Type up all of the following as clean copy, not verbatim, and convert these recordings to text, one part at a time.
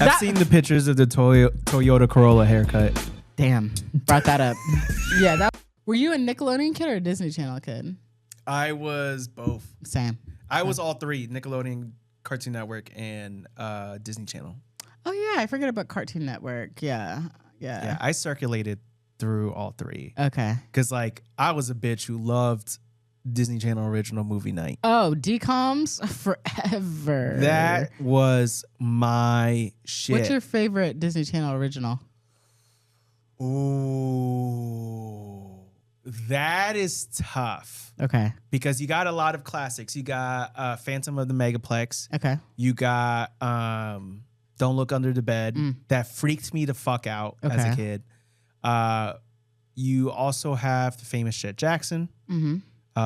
I've seen the pictures of the Toyota Corolla haircut. Damn, brought that up. Yeah, were you a Nickelodeon kid or a Disney Channel kid? I was both. Same. I was all three: Nickelodeon, Cartoon Network, and Disney Channel. Oh yeah, I forget about Cartoon Network. Yeah. I circulated through all three. Okay. Because I was a bitch who loved Disney Channel original movie night. Oh, DComs forever. That was my shit. What's your favorite Disney Channel original? Ooh, that is tough. Okay. Because you got a lot of classics. You got Phantom of the Megaplex. Okay. You got Don't Look Under the Bed. That freaked me the fuck out as a kid. You also have the famous Chet Jackson. Mm-hmm.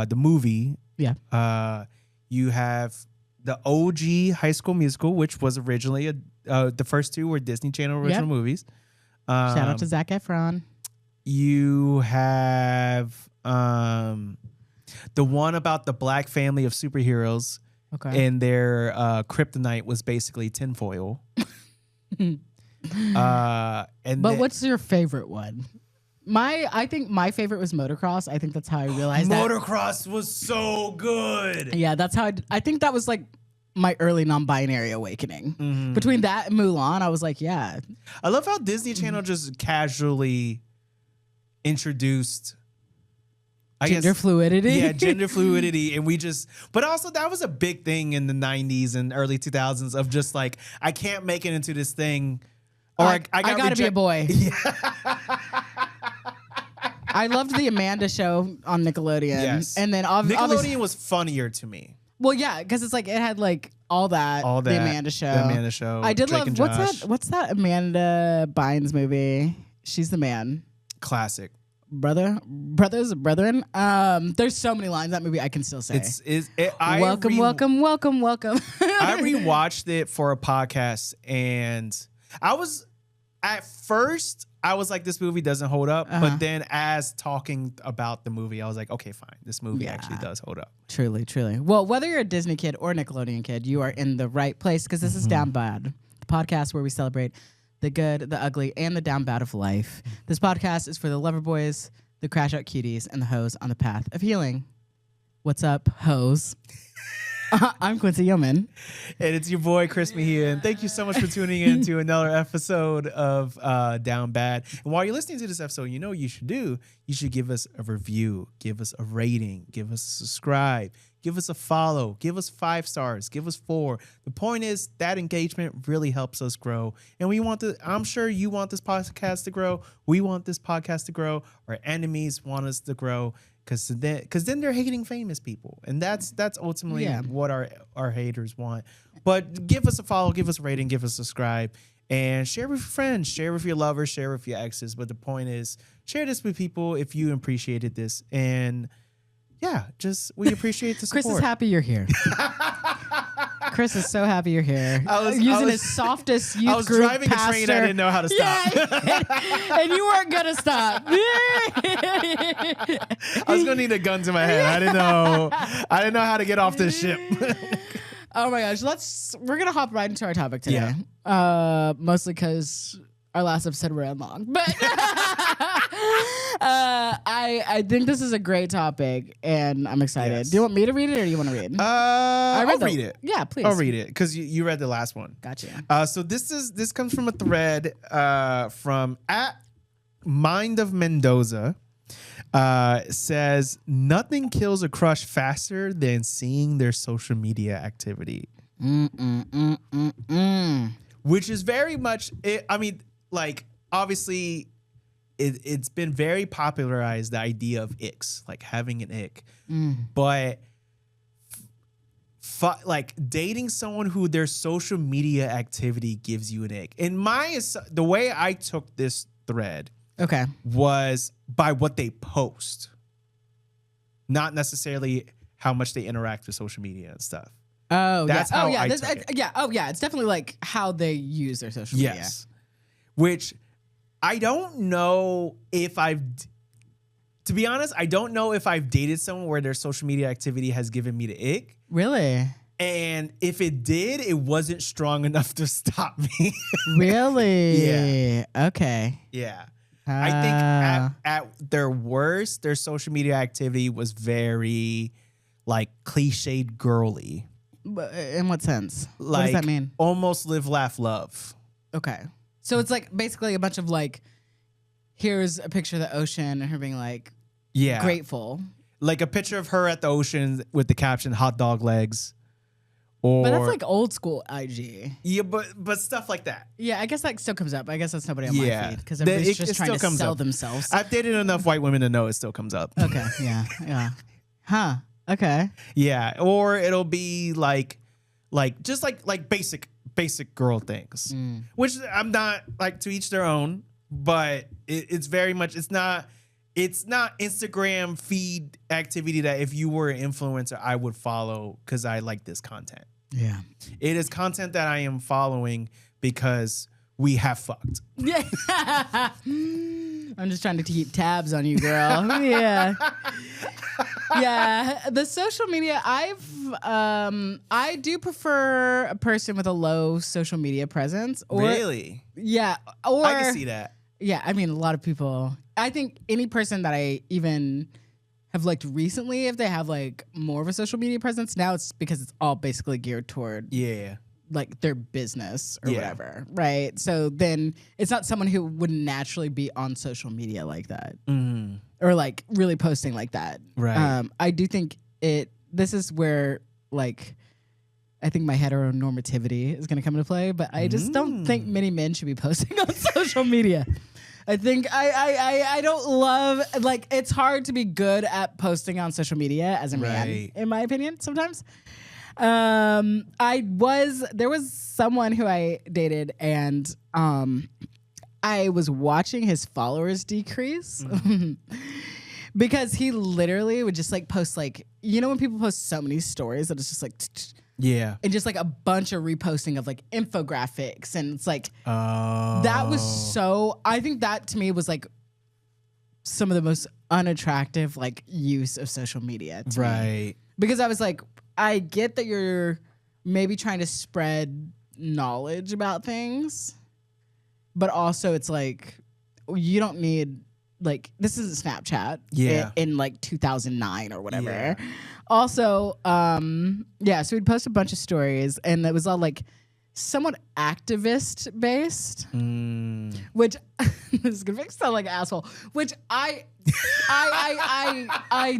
The movie. Yeah. You have the OG High School Musical, which was originally the first two were Disney Channel original movies. Shout out to Zac Efron. You have the one about the black family of superheroes. Okay. And their kryptonite was basically tinfoil. What's your favorite one? I think my favorite was Motocross. I think that's how I realized Motocross was so good. Yeah, that's how I think that was my early non-binary awakening. Mm-hmm. Between that and Mulan, I was like, yeah. I love how Disney Channel just casually introduced gender fluidity. Yeah, gender fluidity. And but also that was a big thing in the 90s and early 2000s of just I can't make it into this thing. Or I gotta be a boy. Yeah. I loved the Amanda Show on Nickelodeon. Yes. And then Nickelodeon was funnier to me. Well, yeah, because it's it had all that. The Amanda Show. The Amanda Show. I did love what's that Amanda Bynes movie? She's the man. Classic. Brothers, brethren. There's so many lines in that movie I can still say. Welcome. I rewatched it for a podcast, and I was like, this movie doesn't hold up. But then as talking about the movie, I was like, okay, fine. This movie actually does hold up. Truly, truly. Well, whether you're a Disney kid or a Nickelodeon kid, you are in the right place because this is Down Bad, the podcast where we celebrate the good, the ugly, and the down bad of life. This podcast is for the loverboys, the crashout cuties, and the hoes on the path of healing. What's up, hoes? I'm Quincy Yeoman. And it's your boy, Chris Mejia. And thank you so much for tuning in to another episode of Down Bad. And while you're listening to this episode, you know what you should do? You should give us a review, give us a rating, give us a subscribe, give us a follow, give us 5 stars, give us 4. The point is that engagement really helps us grow. And I'm sure you want this podcast to grow. We want this podcast to grow. Our enemies want us to grow. Because then they're hating famous people. And that's ultimately what our haters want. But give us a follow, give us a rating, give us a subscribe. And share with your friends, share with your lovers, share with your exes. But the point is, share this with people if you appreciated this. And we appreciate the support. Chris is happy you're here. Chris is so happy you're here. Using his softest youth group driving a train. I didn't know how to stop. Yeah, and you weren't going to stop. I was going to need a gun to my head. I didn't know how to get off this ship. Oh my gosh. We're going to hop right into our topic today. Yeah. Mostly because our last episode ran long. But I think this is a great topic, and I'm excited. Yes. Do you want me to read it, or do you want to read? I'll read it. Yeah, please. I'll read it because you read the last one. Gotcha. So this comes from a thread from @Mind of Mendoza. Says nothing kills a crush faster than seeing their social media activity. Which is very much it. I mean, obviously. It's been very popularized, the idea of icks, having an ick. But dating someone who their social media activity gives you an ick. In the way I took this thread was by what they post, not necessarily how much they interact with social media and stuff. Oh, that's how I took it. Yeah. Oh, yeah. It's definitely how they use their social media. Yes. Which I don't know if to be honest, I don't know if I've dated someone where their social media activity has given me the ick. Really? And if it did, it wasn't strong enough to stop me. Really? Yeah. Okay. Yeah. I think Ah. at their worst, their social media activity was very like cliched girly. In what sense? Like, what does that mean? Almost live, laugh, love. Okay. So it's like basically a bunch of like, here's a picture of the ocean and her being like, Yeah. grateful. Like a picture of her at the ocean with the caption hot dog legs. Or, But that's like old school IG. Yeah, but stuff like that. Yeah, I guess that still comes up. I guess that's nobody on Yeah. my feed because everybody's just it trying still to comes sell up. themselves. I've dated enough white women to know it still comes up. Okay. Yeah. Huh. Okay. Yeah. Or it'll be like just like basic girl things. Which I'm not like to each their own, but it's very much it's not Instagram feed activity that if you were an influencer I would follow because I like this content. Yeah. It is content that I am following because we have fucked. Yeah. I'm just trying to keep tabs on you, girl. Yeah. Yeah. The social media, I do prefer a person with a low social media presence. Or, Really? Yeah. Or I can see that. Yeah, I mean, a lot of people. I think any person that I even have liked recently, if they have like more of a social media presence, now it's because it's all basically geared toward like their business or whatever, right? So then it's not someone who would naturally be on social media like that or like really posting like that. Right. I do think this is where like I think my heteronormativity is going to come into play, but I just don't think many men should be posting on social media. I think I don't love, like, it's hard to be good at posting on social media as a man, in my opinion, sometimes. There was someone who I dated and I was watching his followers decrease because he literally would just like post like, you know when people post so many stories that it's just like yeah, and just like a bunch of reposting of like infographics and it's like that was so, I think that to me was like some of the most unattractive like use of social media to me. Because I was like, I get that you're maybe trying to spread knowledge about things, but also it's like you don't need, like, this isn't Snapchat in like 2009 or whatever. Yeah. Also, so we'd post a bunch of stories and it was all like somewhat activist based, which this is gonna make me sound like an asshole, which I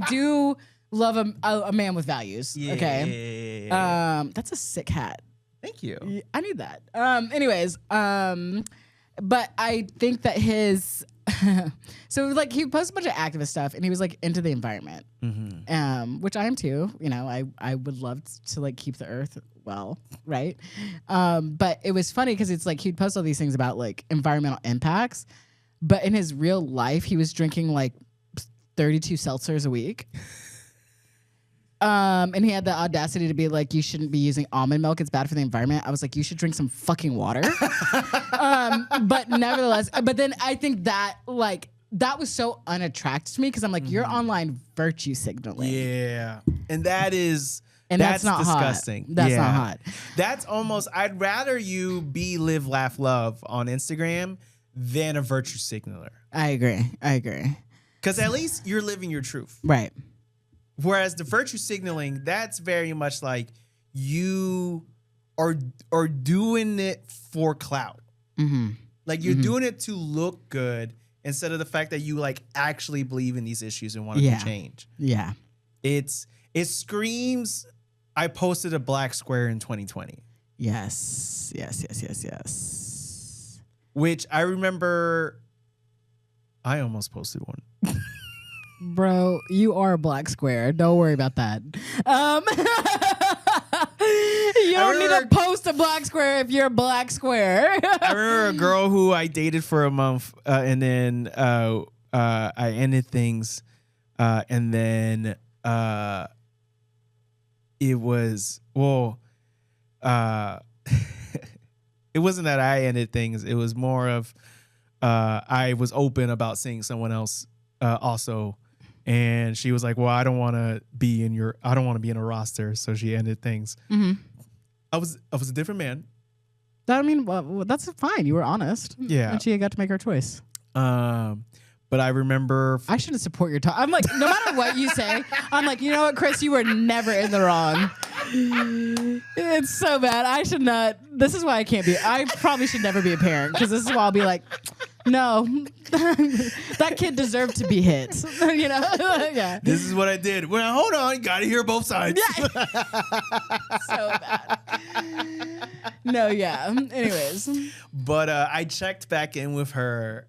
do love a man with values. Yeah. Okay. That's a sick hat. Thank you. I need that. Anyways, but I think that his so like he posted a bunch of activist stuff and he was like into the environment, which I am too. You know, I would love to like keep the earth well, right? But it was funny because it's like he'd post all these things about like environmental impacts, but in his real life he was drinking like 32 seltzers a week. And he had the audacity to be like, you shouldn't be using almond milk. It's bad for the environment. I was like, you should drink some fucking water. But nevertheless, but then I think that like, that was so unattractive to me because I'm like, you're online virtue signaling. Yeah. And that's not disgusting. Hot. That's not hot. That's almost, I'd rather you be live, laugh, love on Instagram than a virtue signaler. I agree. Because at least you're living your truth. Right. Whereas the virtue signaling, that's very much like you are doing it for clout. Like you're doing it to look good instead of the fact that you like actually believe in these issues and want to change. Yeah. It screams, I posted a black square in 2020. Yes. Which I remember I almost posted one. Bro, you are a black square. Don't worry about that. You don't need to post a black square if you're a black square. I remember a girl who I dated for a month, and then I ended things, and then it was it wasn't that I ended things. It was more of I was open about seeing someone else also And she was like, well, I don't want to be in a roster. So she ended things. Mm-hmm. I was a different man. I mean, well, that's fine. You were honest. Yeah. And she got to make her choice. But I remember... I shouldn't support your talk. I'm like, no matter what you say, I'm like, you know what, Chris, you were never in the wrong. It's so bad. I should not. This is why I probably should never be a parent, because this is why I'll be like, no, that kid deserved to be hit. You know? Yeah. This is what I did. Well, hold on. You got to hear both sides. Yeah. So bad. No, yeah. Anyways. But I checked back in with her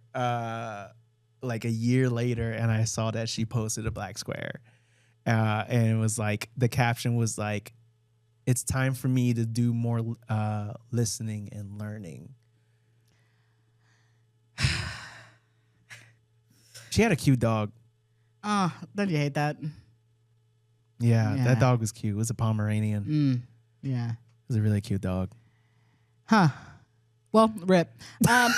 like a year later, and I saw that she posted a black square. And it was like, the caption was like, it's time for me to do more listening and learning. She had a cute dog. Oh, don't you hate that? Yeah, Yeah. that dog was cute. It was a Pomeranian. Yeah. It was a really cute dog. Huh. Well, rip. Yeah,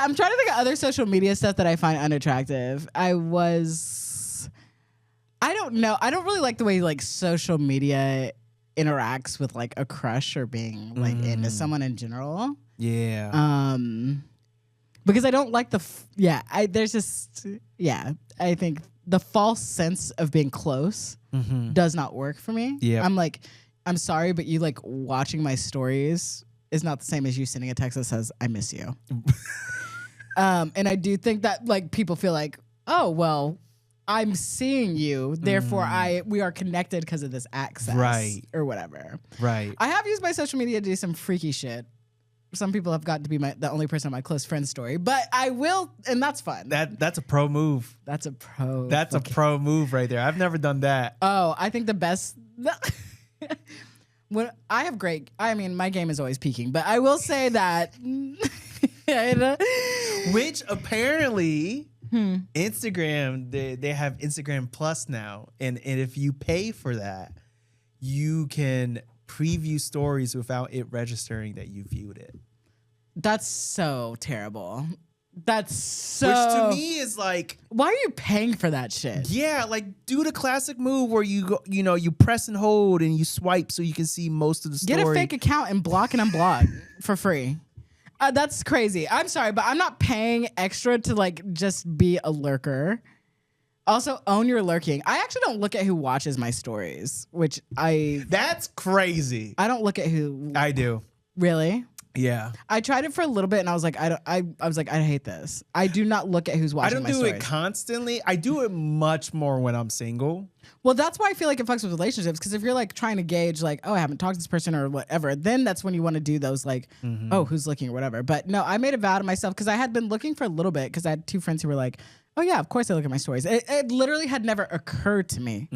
I'm trying to think of other social media stuff that I find unattractive. I don't know. I don't really like the way like social media interacts with like a crush or being like into someone in general. Yeah. Because I don't like I think the false sense of being close does not work for me. Yeah. I'm like, I'm sorry, but you like watching my stories is not the same as you sending a text that says, I miss you. And I do think that like people feel like, oh, well, I'm seeing you, therefore we are connected because of this access. Right. Or whatever. Right. I have used my social media to do some freaky shit. Some people have got to be the only person on my close friend story, but I will, and that's fun. That's a pro move. That's a pro. That's a pro move right there. I've never done that. Oh, I think the best. When I have my game is always peaking, but I will say that. Which apparently Instagram, they have Instagram Plus now, and if you pay for that, you can preview stories without it registering that you viewed it. That's so terrible. That's so. Which to me is like, why are you paying for that shit? Yeah, like do the classic move where you go, you press and hold and you swipe so you can see most of the story. Get a fake account and block and unblock for free. That's crazy. I'm sorry, but I'm not paying extra to like just be a lurker. Also, own your lurking. I actually don't look at who watches my stories, That's crazy. I don't look at who. I do. Really? Yeah. I tried it for a little bit and I was like, I hate this. I do not look at who's watching my stories. I don't do it constantly. I do it much more when I'm single. Well, that's why I feel like it fucks with relationships. Because if you're like trying to gauge like, oh, I haven't talked to this person or whatever, then that's when you want to do those like, oh, who's looking or whatever. But no, I made a vow to myself because I had been looking for a little bit because I had two friends who were like, oh yeah, of course I look at my stories. It literally had never occurred to me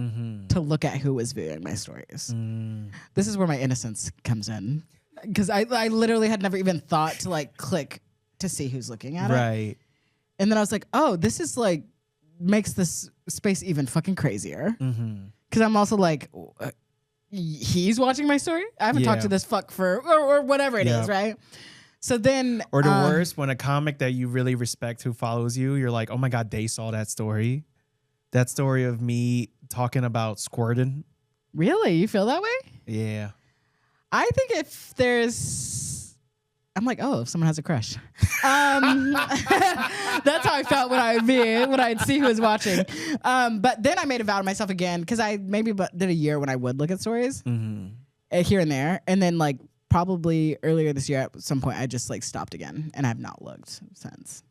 to look at who was viewing my stories. This is where my innocence comes in. Because I literally had never even thought to like click to see who's looking at it. Right. And then I was like, oh, this is like, makes this space even fucking crazier. Because I'm also like, he's watching my story? I haven't talked to this fuck for, or whatever it is, right? So then. Or the worst, when a comic that you really respect who follows you, you're like, oh my God, they saw that story. That story of me talking about squirting. Really? You feel that way? Yeah. I think if there's, I'm like, oh, if someone has a crush. That's how I felt when I'd see who was watching. But then I made a vow to myself again because I maybe did a year when I would look at stories here and there, and then like probably earlier this year at some point I just like stopped again and I have not looked since.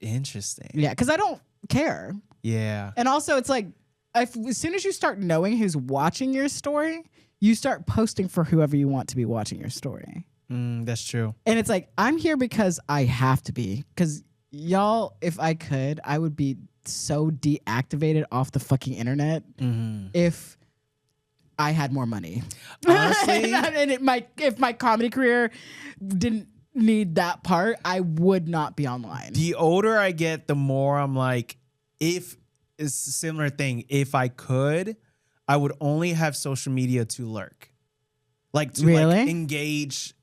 Interesting. Yeah, because I don't care. Yeah. And also it's like as soon as you start knowing who's watching your story, you start posting for whoever you want to be watching your story. That's true. And it's like, I'm here because I have to be. Because y'all, if I could, I would be so deactivated off the fucking internet if I had more money. Honestly. And if my comedy career didn't need that part, I would not be online. The older I get, the more I'm like, if it's a similar thing, if I could, I would only have social media to lurk. Like to like engage,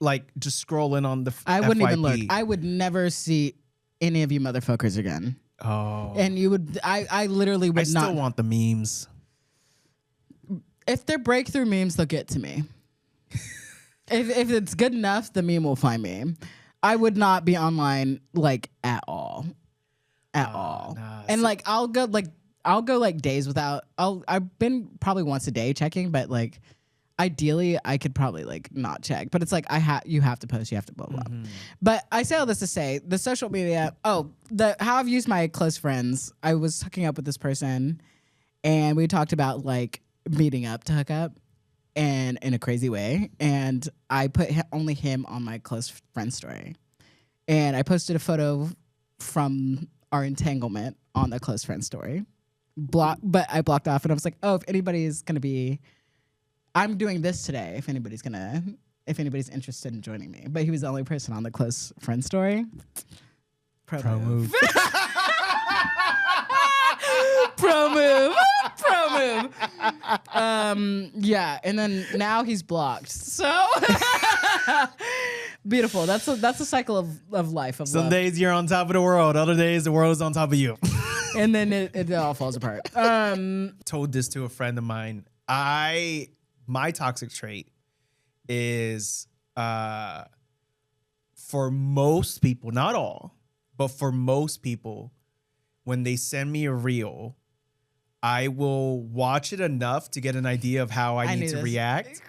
like just scrolling on the I wouldn't FYP. even lurk. I would never see any of you motherfuckers again. Oh. And you would, I literally would I still not. want the memes. If they're breakthrough memes, they'll get to me. if it's good enough, the meme will find me. I would not be online like at all. Nah, And like I'll go like days without. I've been probably once a day checking, but like ideally I could probably like not check. But it's like you have to post, you have to blah blah. But I say all this to say the social media. How I've used my close friends. I was hooking up with this person, and we talked about like meeting up to hook up, and in a crazy way. And I put only him on my close friend story, and I posted a photo from our entanglement on the close friend story. But I blocked off, and I was like, oh, if anybody's gonna be, I'm doing this today. If anybody's interested in joining me. But he was the only person on the close friend story. Pro move. Pro move. Yeah, and then now he's blocked. So beautiful. That's a cycle of life. Some love. Days you're on top of the world. Other days the world is on top of you. And then it all falls apart. Told this to a friend of mine. My toxic trait is for most people, not all, but for most people, when they send me a reel, I will watch it enough to get an idea of how I need to react,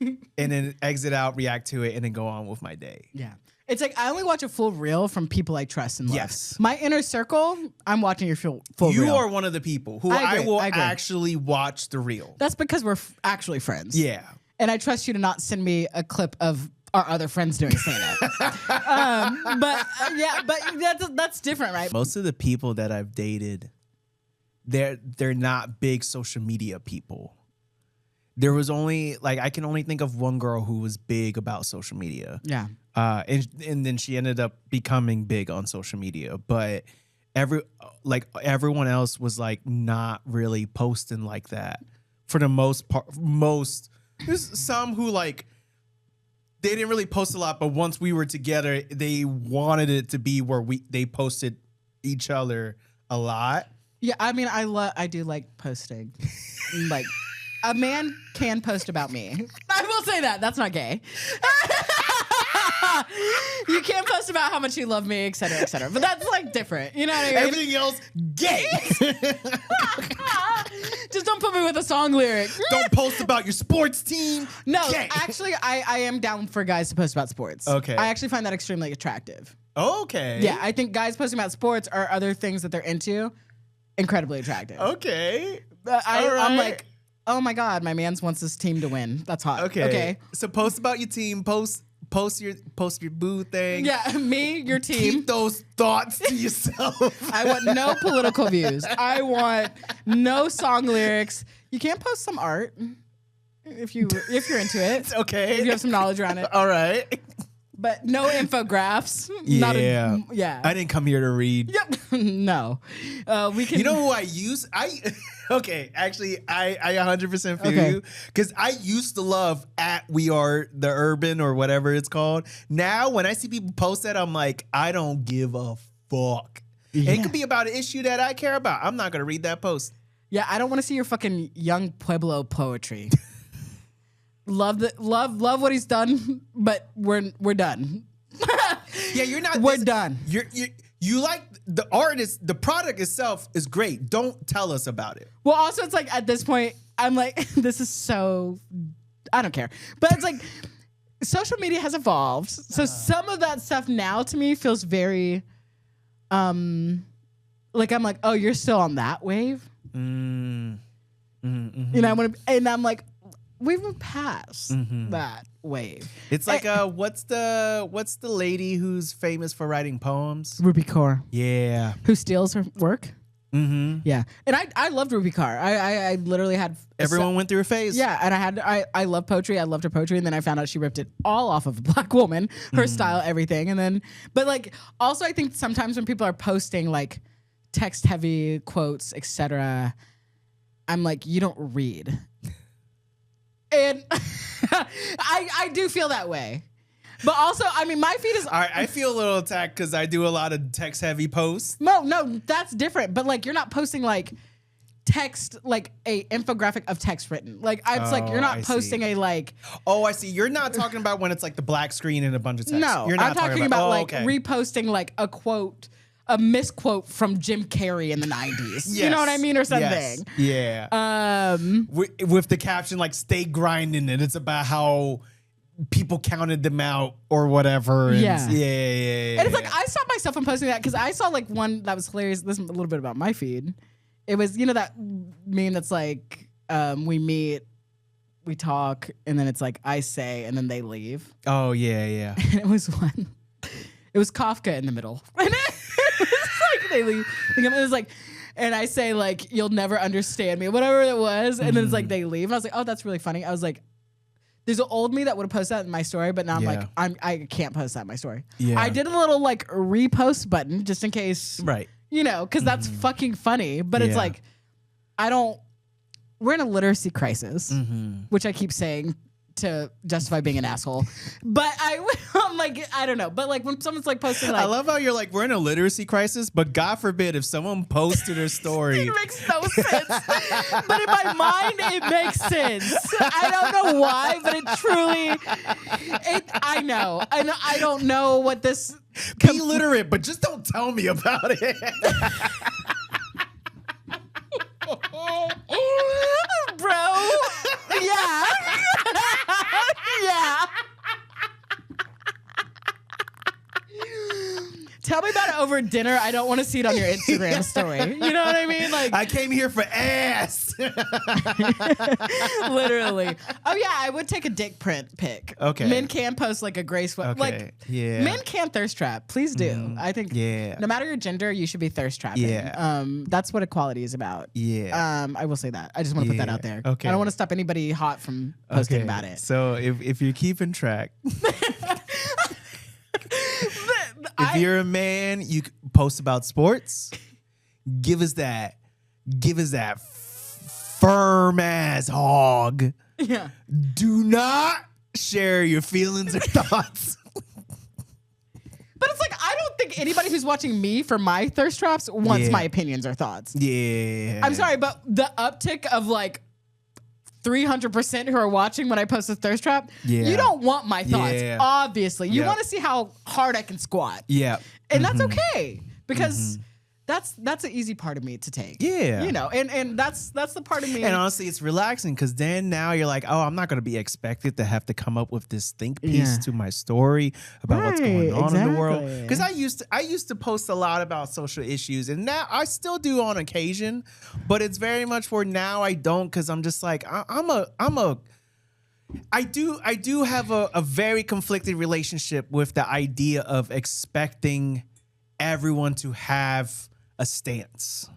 and then exit out, react to it, and then go on with my day. Yeah. It's like I only watch a full reel from people I trust and love. Yes. My inner circle, I'm watching your full reel. You are one of the people who I will agree. actually watch the reel. That's because we're actually friends. Yeah. And I trust you to not send me a clip of our other friends doing stand-up. But that's different, right? Most of the people that I've dated, they're not big social media people. There was only I can only think of one girl who was big about social media. Yeah. And then she ended up becoming big on social media, but everyone else was like not really posting like that for the most part. There's some who like they didn't really post a lot, but once we were together, they wanted it to be where they posted each other a lot. Yeah, I mean, I do like posting. Like, a man can post about me. I will say that. That's not gay. You can't post about how much you love me, et cetera, et cetera. But that's like different. You know what I mean? Everything else, gay. Just don't put me with a song lyric. Don't post about your sports team. No, gay. actually, I am down for guys to post about sports. Okay. I actually find that extremely attractive. Okay. Yeah, I think guys posting about sports or other things that they're into, incredibly attractive. Okay. I'm like, oh my God, my man wants his team to win. That's hot. Okay. So post about your team. Post your boo thing. Yeah, me, your team. Keep those thoughts to yourself. I want no political views. I want no song lyrics. You can post some art if you're into it. Okay. If you have some knowledge around it. All right. But no infographics. Yeah. I didn't come here to read. Yep. No. We can. You know who I use? Okay, actually, I 100% feel you, because I used to love We Are the Urban or whatever it's called. Now, when I see people post that, I'm like, I don't give a fuck. Yeah. It could be about an issue that I care about. I'm not gonna read that post. Yeah, I don't want to see your fucking young Pueblo poetry. Love what he's done, but we're done. Yeah, you're not. We're done. You like the artist, the product itself is great. Don't tell us about it. Well, also, it's like at this point, I'm like, this is so, I don't care. But it's like, social media has evolved. So some of that stuff now to me feels very, like I'm like, oh, you're still on that wave? Mm-hmm. You know, and I'm like, we've moved past that wave. It's like what's the lady who's famous for writing poems? Ruby Kaur. Yeah. Who steals her work? Mm-hmm. Yeah. And I loved Ruby Kaur. I literally had everyone went through a phase. Yeah, and I love poetry. I loved her poetry, and then I found out she ripped it all off of a black woman, her style, everything. And then but like also I think sometimes when people are posting like text heavy quotes, etc., I'm like, you don't read. And I do feel that way. But also, I mean, my feed is. All right, I feel a little attacked because I do a lot of text heavy posts. No, that's different. But like, you're not posting like text, like a infographic of text written. Like, it's like you're not posting a like. Oh, I see. You're not talking about when it's like the black screen and a bunch of text. No, you're not I'm talking about reposting like a quote, a misquote from Jim Carrey in the 90s. Yes. You know what I mean, or something. Yes. Yeah. With the caption like "Stay grinding," and it's about how people counted them out or whatever. And yeah. And it's like I stopped myself from posting that because I saw like one that was hilarious. This is a little bit about my feed. It was, you know, that meme that's like, we meet, we talk, and then it's like I say, and then they leave. Oh, yeah. And it was one. It was Kafka in the middle. And it was like they leave. It was like, and I say like, you'll never understand me, whatever it was. And then it's like they leave. And I was like, oh, that's really funny. I was like, there's an old me that would have posted that in my story, but now I'm like, I can't post that in my story. Yeah. I did a little like repost button just in case. Right. You know, because that's fucking funny. But it's like, we're in a literacy crisis, which I keep saying to justify being an asshole. But I'm like, I don't know. But like when someone's like posting like. I love how you're like, we're in a literacy crisis, but God forbid if someone posted a story. It makes no sense. But in my mind, it makes sense. I don't know why, but it truly, I know. I don't know what this. Be literate, but just don't tell me about it. Bro. Yeah. Yeah. Tell me about it over dinner. I don't want to see it on your Instagram story. You know what I mean? Like I came here for ass. Literally. Oh yeah, I would take a dick print pic. Okay. Men can post like a graceful like men can thirst trap. Please do. I think no matter your gender, you should be thirst trapping. Yeah. That's what equality is about. Yeah. I will say that. I just want to put that out there. Okay. I don't want to stop anybody hot from posting about it. So if you're keeping track. If you're a man, you post about sports. Give us that firm ass hog. Yeah. Do not share your feelings or thoughts. But it's like I don't think anybody who's watching me for my thirst traps wants my opinions or thoughts. Yeah. I'm sorry, but the uptick of like 300% who are watching when I post a thirst trap, you don't want my thoughts, obviously. You want to see how hard I can squat. Yeah. And that's okay because that's an easy part of me to take. Yeah. You know, and that's the part of me. And honestly, it's relaxing because then now you're like, oh, I'm not going to be expected to have to come up with this think piece to my story about what's going on in the world. Because I used to post a lot about social issues, and now I still do on occasion, but it's very much where now I don't because I'm just like, I do have a very conflicted relationship with the idea of expecting everyone to have a stance.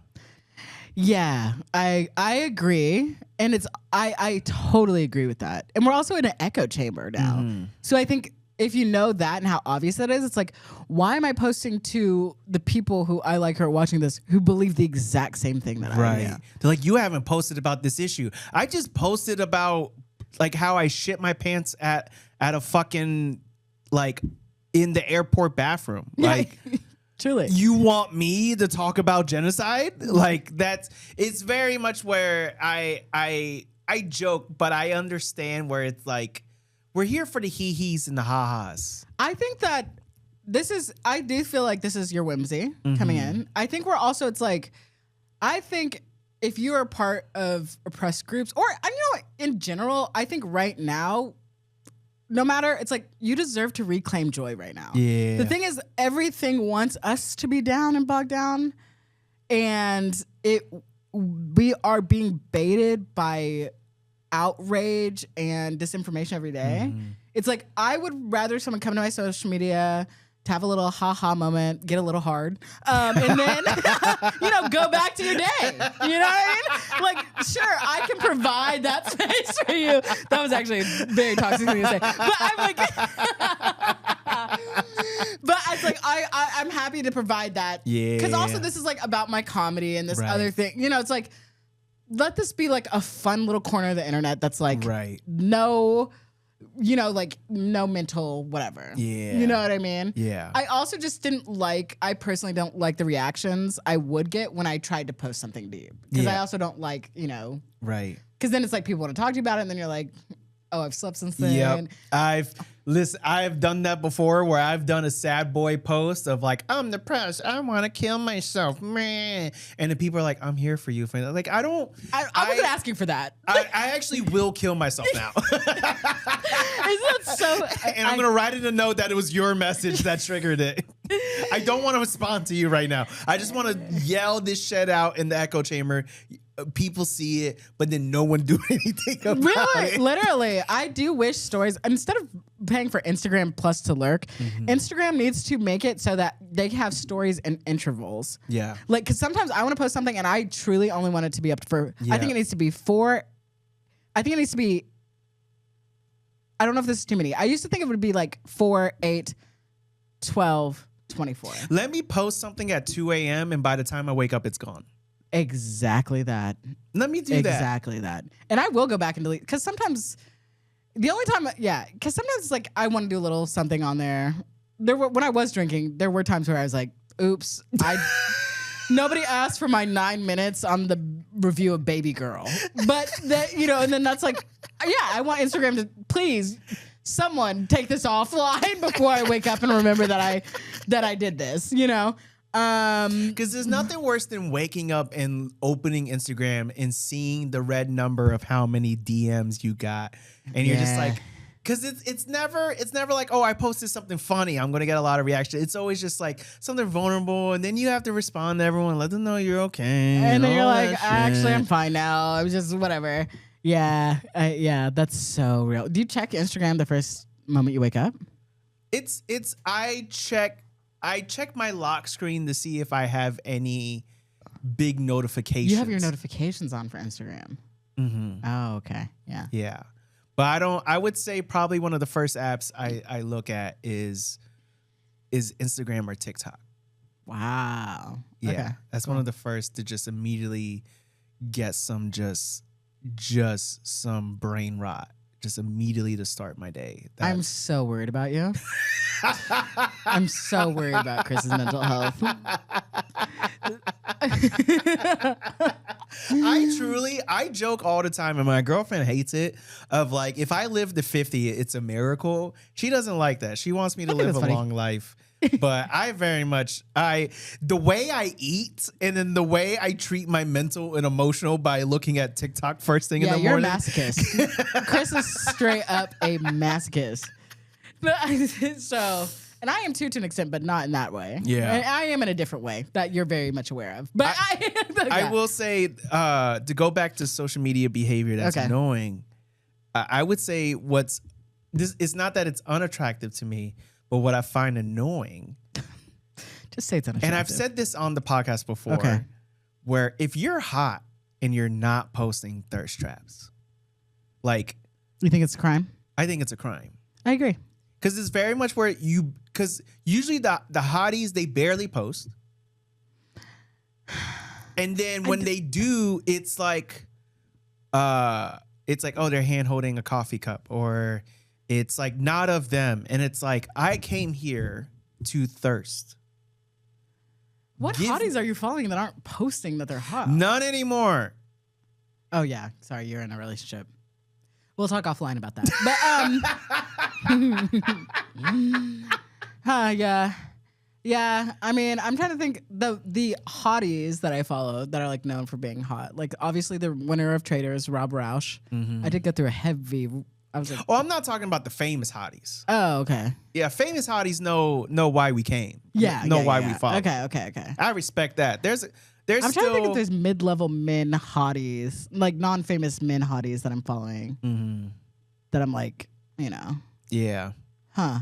Yeah, I agree. And I totally agree with that. And we're also in an echo chamber now. So I think if you know that and how obvious that is, it's like, why am I posting to the people who I like who are watching this who believe the exact same thing that I am? They're like, you haven't posted about this issue. I just posted about like how I shit my pants at a fucking like in the airport bathroom. Like truly. You want me to talk about genocide? Like it's very much where I joke, but I understand where it's like we're here for the hee-hees and the ha-has. I think that I do feel like this is your whimsy coming in. I think we're also, it's like, I think if you are part of oppressed groups or, you know, in general, I think right now, no matter, it's like you deserve to reclaim joy right now. Yeah. The thing is, everything wants us to be down and bogged down, and we are being baited by outrage and disinformation every day. It's like I would rather someone come to my social media to have a little ha-ha moment, get a little hard, and then, you know, go back to your day. You know what I mean? Like, sure, I can provide that space for you. That was actually a very toxic thing to say. But I'm like, but it's like, I'm happy to provide that. Yeah. Because also this is like about my comedy and this other thing. You know, it's like, let this be like a fun little corner of the internet that's like, no you know, like no mental whatever. Yeah. You know what I mean? Yeah. I also just I personally don't like the reactions I would get when I tried to post something deep. Because I also don't like, you know. Right. Because then it's like people want to talk to you about it and then you're like, oh, I've slept since then. Yep. I've done that before where I've done a sad boy post of like, I'm depressed. I want to kill myself. Meh. And then people are like, I'm here for you. Like, I wasn't asking for that. I actually will kill myself now. Isn't that so? And I'm going to write in a note that it was your message that triggered it. I don't want to respond to you right now. I just want to yell this shit out in the echo chamber. People see it, but then no one do anything about it. Literally, I do wish stories, instead of paying for Instagram Plus to lurk, Instagram needs to make it so that they have stories in intervals. Yeah. Like, because sometimes I want to post something and I truly only want it to be up for, I think it needs to be I don't know if this is too many. I used to think it would be like 4, 8, 12, 24. Let me post something at 2 a.m. and by the time I wake up, it's gone. Exactly that. Let me do that. Exactly that. And I will go back and delete, because sometimes because sometimes like I want to do a little something on there. When I was drinking, there were times where I was like, oops, nobody asked for my 9 minutes on the review of Baby Girl. But that, you know, and then that's like, yeah, I want Instagram to please someone take this offline before I wake up and remember that I did this, you know? Because there's nothing worse than waking up and opening Instagram and seeing the red number of how many DMs you got, and you're just like, because it's never like, oh, I posted something funny, I'm gonna get a lot of reaction. It's always just like something vulnerable, and then you have to respond to everyone, let them know you're okay, and then you're like, actually, I'm fine now. I was just whatever. Yeah, that's so real. Do you check Instagram the first moment you wake up? I check my lock screen to see if I have any big notifications. You have your notifications on for Instagram. Mm-hmm. Oh, okay. Yeah. Yeah. But I would say probably one of the first apps I look at is Instagram or TikTok. Wow. Yeah. Okay. That's one of the first to just immediately get some just some brain rot. Just immediately to start my day. I'm so worried about you. I'm so worried about Chris's mental health. I joke all the time, and my girlfriend hates it, of like, if I live to 50, it's a miracle. She doesn't like that. She wants me to live a long life. But I very much, the way I eat and then the way I treat my mental and emotional by looking at TikTok first thing in the morning. Yeah, you're a masochist. Chris is straight up a masochist. So, and I am too, to an extent, but not in that way. Yeah. And I am in a different way that you're very much aware of. But I will say, to go back to social media behavior that's annoying, I would say it's not that it's unattractive to me, but what I find annoying, just say it's unattractive. And I've said this on the podcast before, where if you're hot and you're not posting thirst traps, like, you think it's a crime? I think it's a crime. I agree. Because it's very much because usually the hotties, they barely post. And then when they do, it's like, oh, they're hand holding a coffee cup, or it's like not of them. And it's like, I came here to thirst. What hotties are you following that aren't posting that they're hot? None anymore. Oh, yeah. Sorry, you're in a relationship. We'll talk offline about that. But, yeah. I mean, I'm trying to think the hotties that I follow that are like known for being hot. Like, obviously, the winner of Traders, Rob Roush. Mm-hmm. I did go through a heavy. I was like, oh, I'm not talking about the famous hotties. Oh, okay. Yeah, famous hotties know why we came. Yeah, know why we followed. Okay. I respect that. There's I'm still, trying to think if there's mid-level men hotties, like non-famous men hotties that I'm following. That I'm like, you know. Yeah. Huh.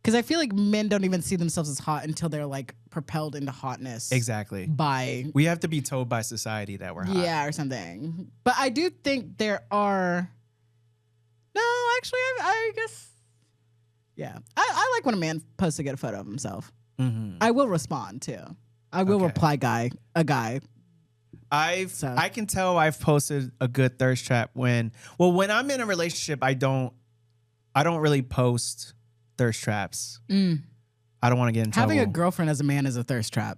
Because I feel like men don't even see themselves as hot until they're like propelled into hotness. Exactly. We have to be told by society that we're hot. Yeah, or something. But I do think there are. No, actually, I guess. Yeah, I like when a man posts a good photo of himself. Mm-hmm. I will respond too. I will reply a guy. I can tell I've posted a good thirst trap when I'm in a relationship. I don't I don't really post thirst traps. I don't want to get in trouble. Having a girlfriend as a man is a thirst trap.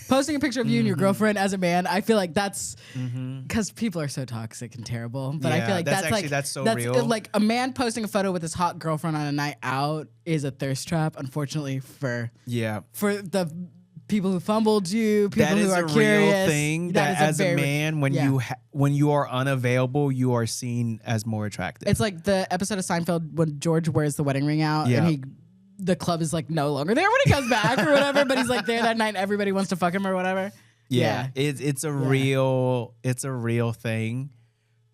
Posting a picture of you and your girlfriend as a man, I feel like that's because people are so toxic and terrible. But I feel like that's so real. Like a man posting a photo with his hot girlfriend on a night out is a thirst trap. Unfortunately for the people who fumbled you, people who are curious. That is a real thing. That as a man, when you are unavailable, you are seen as more attractive. It's like the episode of Seinfeld when George wears the wedding ring out and the club is like no longer there when he comes back or whatever, but he's like there that night and everybody wants to fuck him or whatever. It's a real thing.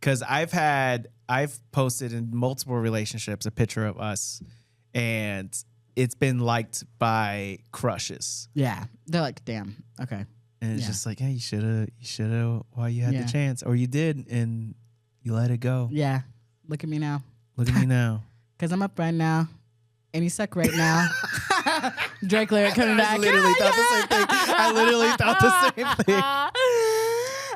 Cause I've posted in multiple relationships a picture of us and it's been liked by crushes. Yeah. They're like, damn, okay. And it's just like, hey, you should have while you had the chance. Or you did and you let it go. Yeah. Look at me now. Cause I'm up right now. And you suck right now. Drake lyric coming back. I literally thought the same thing.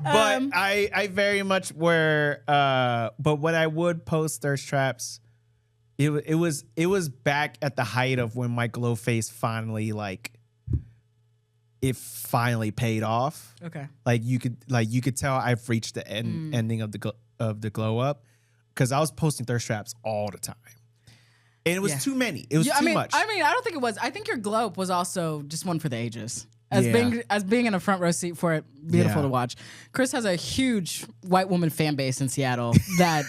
But I very much were. But when I would post thirst traps, it was back at the height of when my glow face finally it finally paid off. Okay. Like you could tell I've reached the ending of the glow up because I was posting thirst traps all the time. And it was too many. It was too much. I don't think it was. I think your glow up was also just one for the ages. As being in a front row seat for it, beautiful to watch. Chris has a huge white woman fan base in Seattle that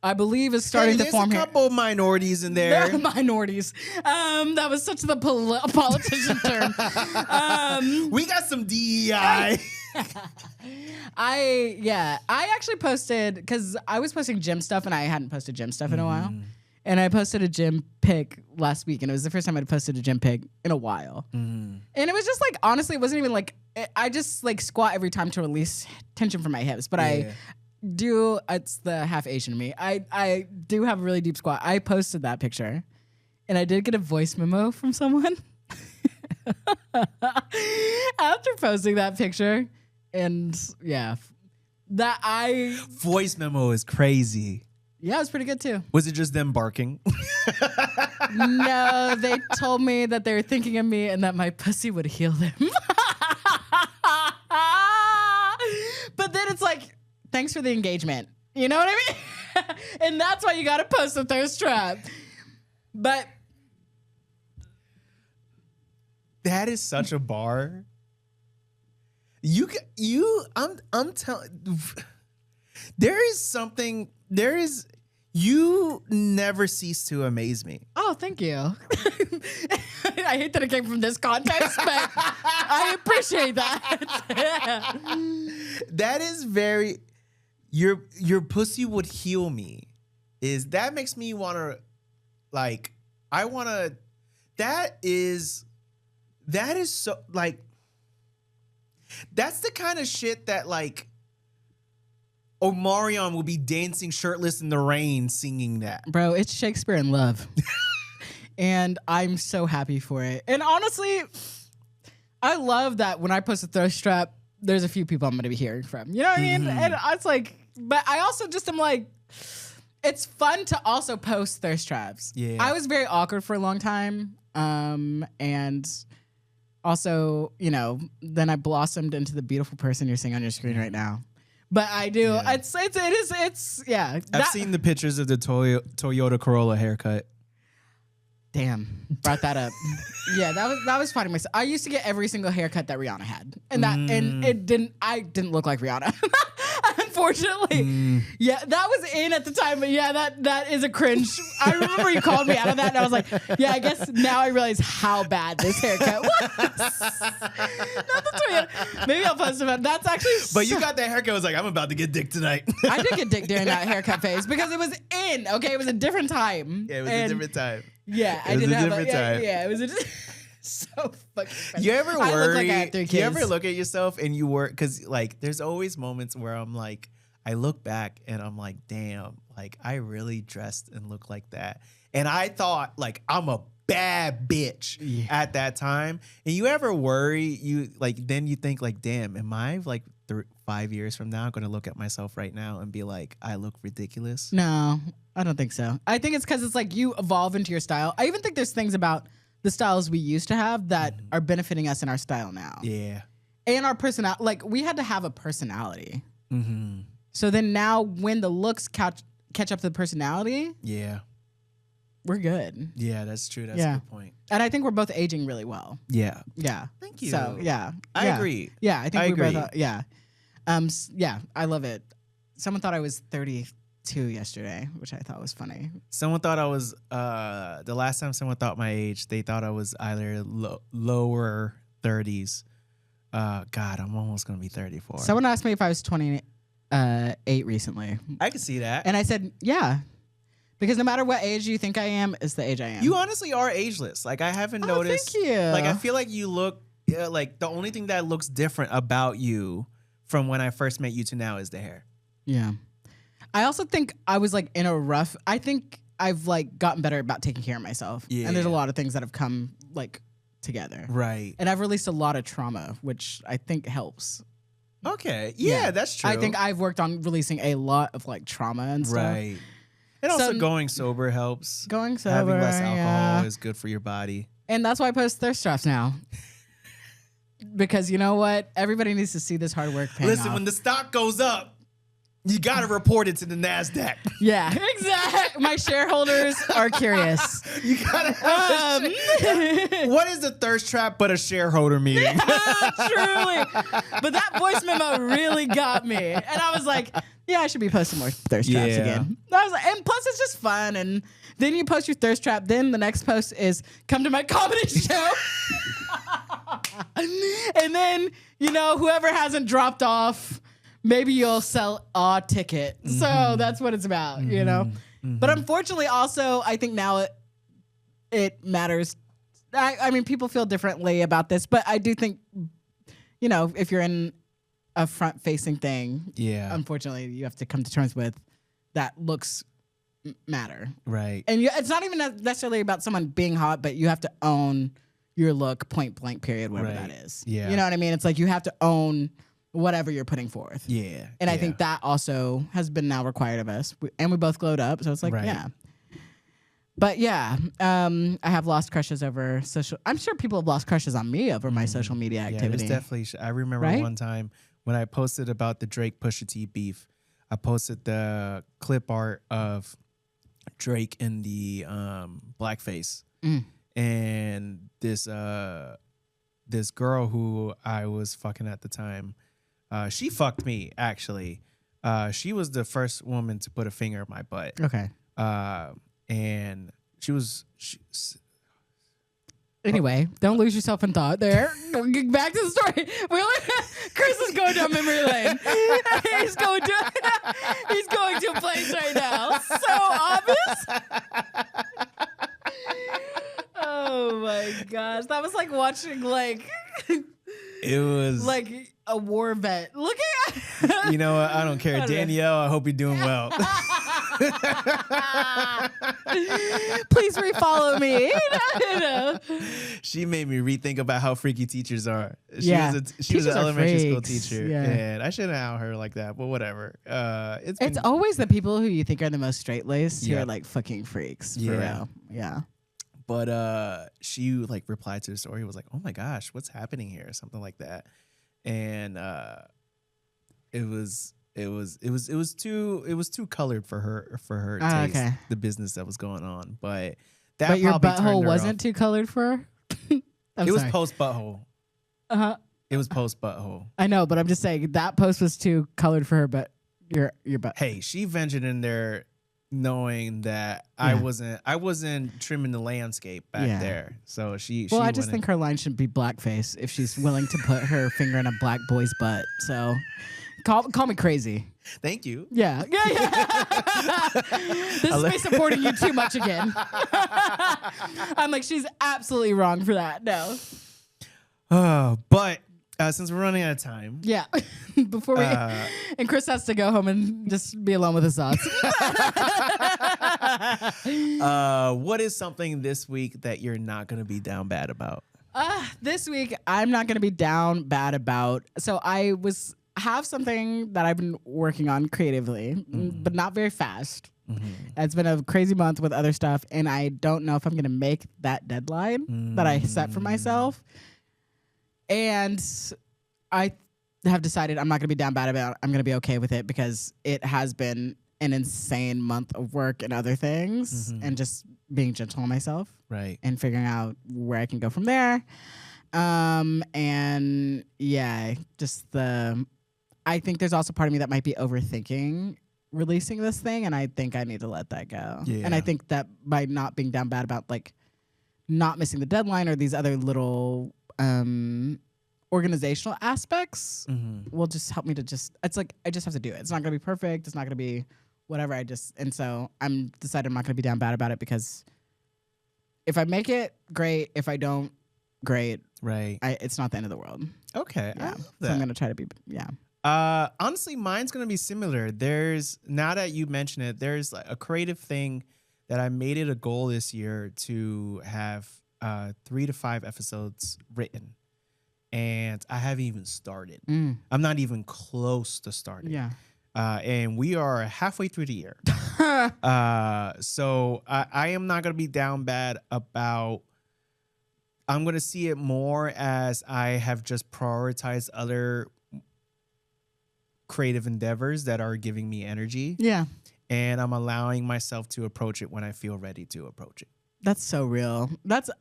I believe is starting to form here. There's a couple of minorities in there. Minorities. That was such the politician term. We got some DEI. I actually posted because I was posting gym stuff and I hadn't posted gym stuff in a while. And I posted a gym pic last week, and it was the first time I'd posted a gym pic in a while. And it was just like, honestly, it wasn't even like, I just like squat every time to release tension from my hips. But I do, it's the half Asian in me. I do have a really deep squat. I posted that picture, and I did get a voice memo from someone after posting that picture. And voice memo is crazy. Yeah, it was pretty good too. Was it just them barking? No, they told me that they were thinking of me and that my pussy would heal them. But then it's like, thanks for the engagement. You know what I mean? And that's why you got to post a thirst trap. But that is such a bar. I'm telling. You never cease to amaze me. Oh, thank you. I hate that it came from this context, but I appreciate that. That is very, your pussy would heal me. That makes me want to, that is so, that's the kind of shit that, Omarion will be dancing shirtless in the rain singing that. Bro, it's Shakespeare in love. And I'm so happy for it. And honestly, I love that when I post a thirst trap, there's a few people I'm going to be hearing from. You know what I mean? And it's like, but I also just am like, it's fun to also post thirst traps. Yeah. I was very awkward for a long time. And also, then I blossomed into the beautiful person you're seeing on your screen right now. But I do. Yeah. It's yeah. I've seen the pictures of the Toyota Corolla haircut. Damn, brought that up. Yeah, that was funny myself. I used to get every single haircut that Rihanna had, and I didn't look like Rihanna. Unfortunately. Yeah, that was in at the time, but yeah, that is a cringe. I remember you called me out of that, and I was like, yeah, I guess now I realize how bad this haircut was. Not the Toyota. Maybe I'll post about it. That's actually But you got that haircut, I was like, I'm about to get dick tonight. I did get dick during that haircut phase because it was in, okay? It was a different time. Yeah, it was a different time. Yeah, I didn't have a different time. Yeah, it was so fucking funny. You ever worry? You ever look at yourself and you work? Because there's always moments where I'm like, I look back and I'm like, damn, I really dressed and looked like that. And I thought I'm a bad bitch at that time. And you ever worry? Then you think damn, am I 5 years from now going to look at myself right now and be like, I look ridiculous? No, I don't think so. I think it's because it's like you evolve into your style. I even think there's things about the styles we used to have that are benefiting us in our style now. Yeah. And our personality. Like, we had to have a personality. Mm-hmm. So then now when the looks catch up to the personality, Yeah. we're good. Yeah, that's true. That's a good point. And I think we're both aging really well. Yeah. Yeah. Thank you. So, yeah. I Yeah. agree. Yeah, I think I we agree. both yeah. Yeah, I love it. Someone thought I was 32 yesterday, which I thought was funny. Someone thought I was, the last time someone thought my age, they thought I was either lower 30s. God, I'm almost going to be 34. Someone asked me if I was 28 recently. I can see that. And I said, yeah. Because no matter what age you think I am, it's the age I am. You honestly are ageless. Like, I haven't noticed. Thank you. Like, I feel like you look, like, the only thing that looks different about you from when I first met you to now is the hair. Yeah. I also think I was like in a rough, I think I've like gotten better about taking care of myself. Yeah. And there's a lot of things that have come like together. Right. And I've released a lot of trauma, which I think helps. Okay. Yeah, that's true. I think I've worked on releasing a lot of like trauma and stuff. Right. And So- also going sober helps. Going sober. Having less alcohol yeah. is good for your body. And that's why I post thirst traps now. Because you know what? Everybody needs to see this hard work paying Listen, off. when the stock goes up, you got to report it to the NASDAQ. Yeah, exactly. My shareholders are curious. You got to have What is a thirst trap but a shareholder meeting? Truly. But that voice memo really got me. And I was like, yeah, I should be posting more thirst traps Yeah. again. I was like, and plus it's just fun. And then you post your thirst trap. Then the next post is come to my comedy show. And then, you know, whoever hasn't dropped off, maybe you'll sell a ticket. So that's what it's about, you know? But unfortunately, also, I think now it matters. I mean, people feel differently about this, but I do think, you know, if you're in a front-facing thing, Yeah. unfortunately, you have to come to terms with that looks matter. Right. And it's not even necessarily about someone being hot, but you have to own your look, point blank, period, whatever Right. that is. Yeah. You know what I mean? It's like you have to own whatever you're putting forth. Yeah. And I yeah. think that also has been now required of us. And we both glowed up. So it's like, Right. yeah. But yeah, I have lost crushes over social. I'm sure people have lost crushes on me over my social media Yeah, activity. there's definitely. I remember Right? one time when I posted about the Drake Pusha T beef. I posted the clip art of Drake in the blackface, and this girl who I was fucking at the time, she fucked me actually. She was the first woman to put a finger in my butt. Okay. And she Anyway, don't lose yourself in thought there. Get back to the story. Chris is going down memory lane. He's going to a place right now. So obvious. Oh my gosh. That was like watching it was like a war vet. Look at you know what? I don't care. Danielle, I hope you're doing well. Please refollow me. You know. She made me rethink about how freaky teachers are. She Yeah. was an Teachers are elementary school freaks. teacher, Yeah. and I shouldn't out her like that, but whatever. It's It's always the people who you think are the most straight-laced who Yeah. are like fucking freaks. For Yeah. real. Yeah. but she like replied to the story. Was like, "Oh my gosh, what's happening here?" Something like that, and it was too colored for her taste. Okay. The business that was going on, but that But your probably turned butthole her wasn't off. too colored for her? It was post butthole. Uh-huh. It was post butthole. I know, but I'm just saying that post was too colored for her, but your butt. Hey, she ventured in there knowing that I wasn't trimming the landscape back Yeah. there. So she Well, I just went think her line should be blackface if she's willing to put her finger in a black boy's butt. So call me crazy. thank you. Yeah. This is me supporting you too much again. I'm like, she's absolutely wrong for that. No. But since we're running out of time, Yeah. Before we and Chris has to go home and just be alone with his thoughts. what is something this week that you're not going to be down bad about? This week I'm not gonna be down bad about. So I was have something that I've been working on creatively, but not very fast. It's been a crazy month with other stuff, and I don't know if I'm going to make that deadline that I set for myself. And I have decided I'm not going to be down bad about it. I'm going to be okay with it because it has been an insane month of work and other things, and just being gentle on myself, Right. and figuring out where I can go from there. And yeah, I think there's also part of me that might be overthinking releasing this thing, and I think I need to let that go. Yeah. And I think that by not being down bad about like not missing the deadline or these other little organizational aspects will just help me to it's like I just have to do it. It's not gonna be perfect. It's not gonna be whatever. And so I'm decided I'm not gonna be down bad about it, because if I make it, great. If I don't, great. Right. It's not the end of the world. Okay. Yeah. I love So that. I'm gonna try to be Honestly, mine's gonna be similar. Now that you mention it, there's like a creative thing that I made it a goal this year to have 3 to 5 episodes written, and I haven't even started. I'm not even close to starting. Yeah. And we are halfway through the year. So I am not gonna be down bad about. I'm gonna see it more as I have just prioritized other creative endeavors that are giving me energy. Yeah. And I'm allowing myself to approach it when I feel ready to approach it. That's so real.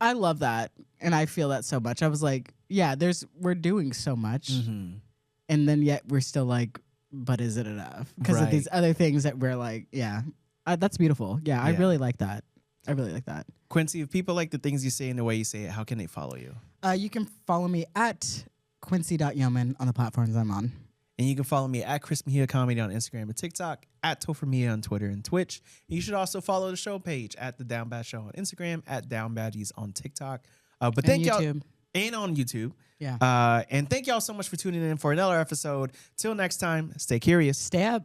I love that. And I feel that so much. I was like, yeah, we're doing so much. And then yet we're still like, but is it enough? Because of these other things that we're like, yeah, that's beautiful. Yeah, I really like that. I really like that. Quincy, if people like the things you say and the way you say it, how can they follow you? You can follow me at quincy.yeoman on the platforms I'm on. And you can follow me at Chris Mejia Comedy on Instagram and TikTok, at Topher Mejia on Twitter and Twitch. And you should also follow the show page at The Down Bad Show on Instagram, at Down Baddies on TikTok. But thank y'all. And on YouTube. Yeah. And thank y'all so much for tuning in for another episode. Till next time, stay curious. Stay up.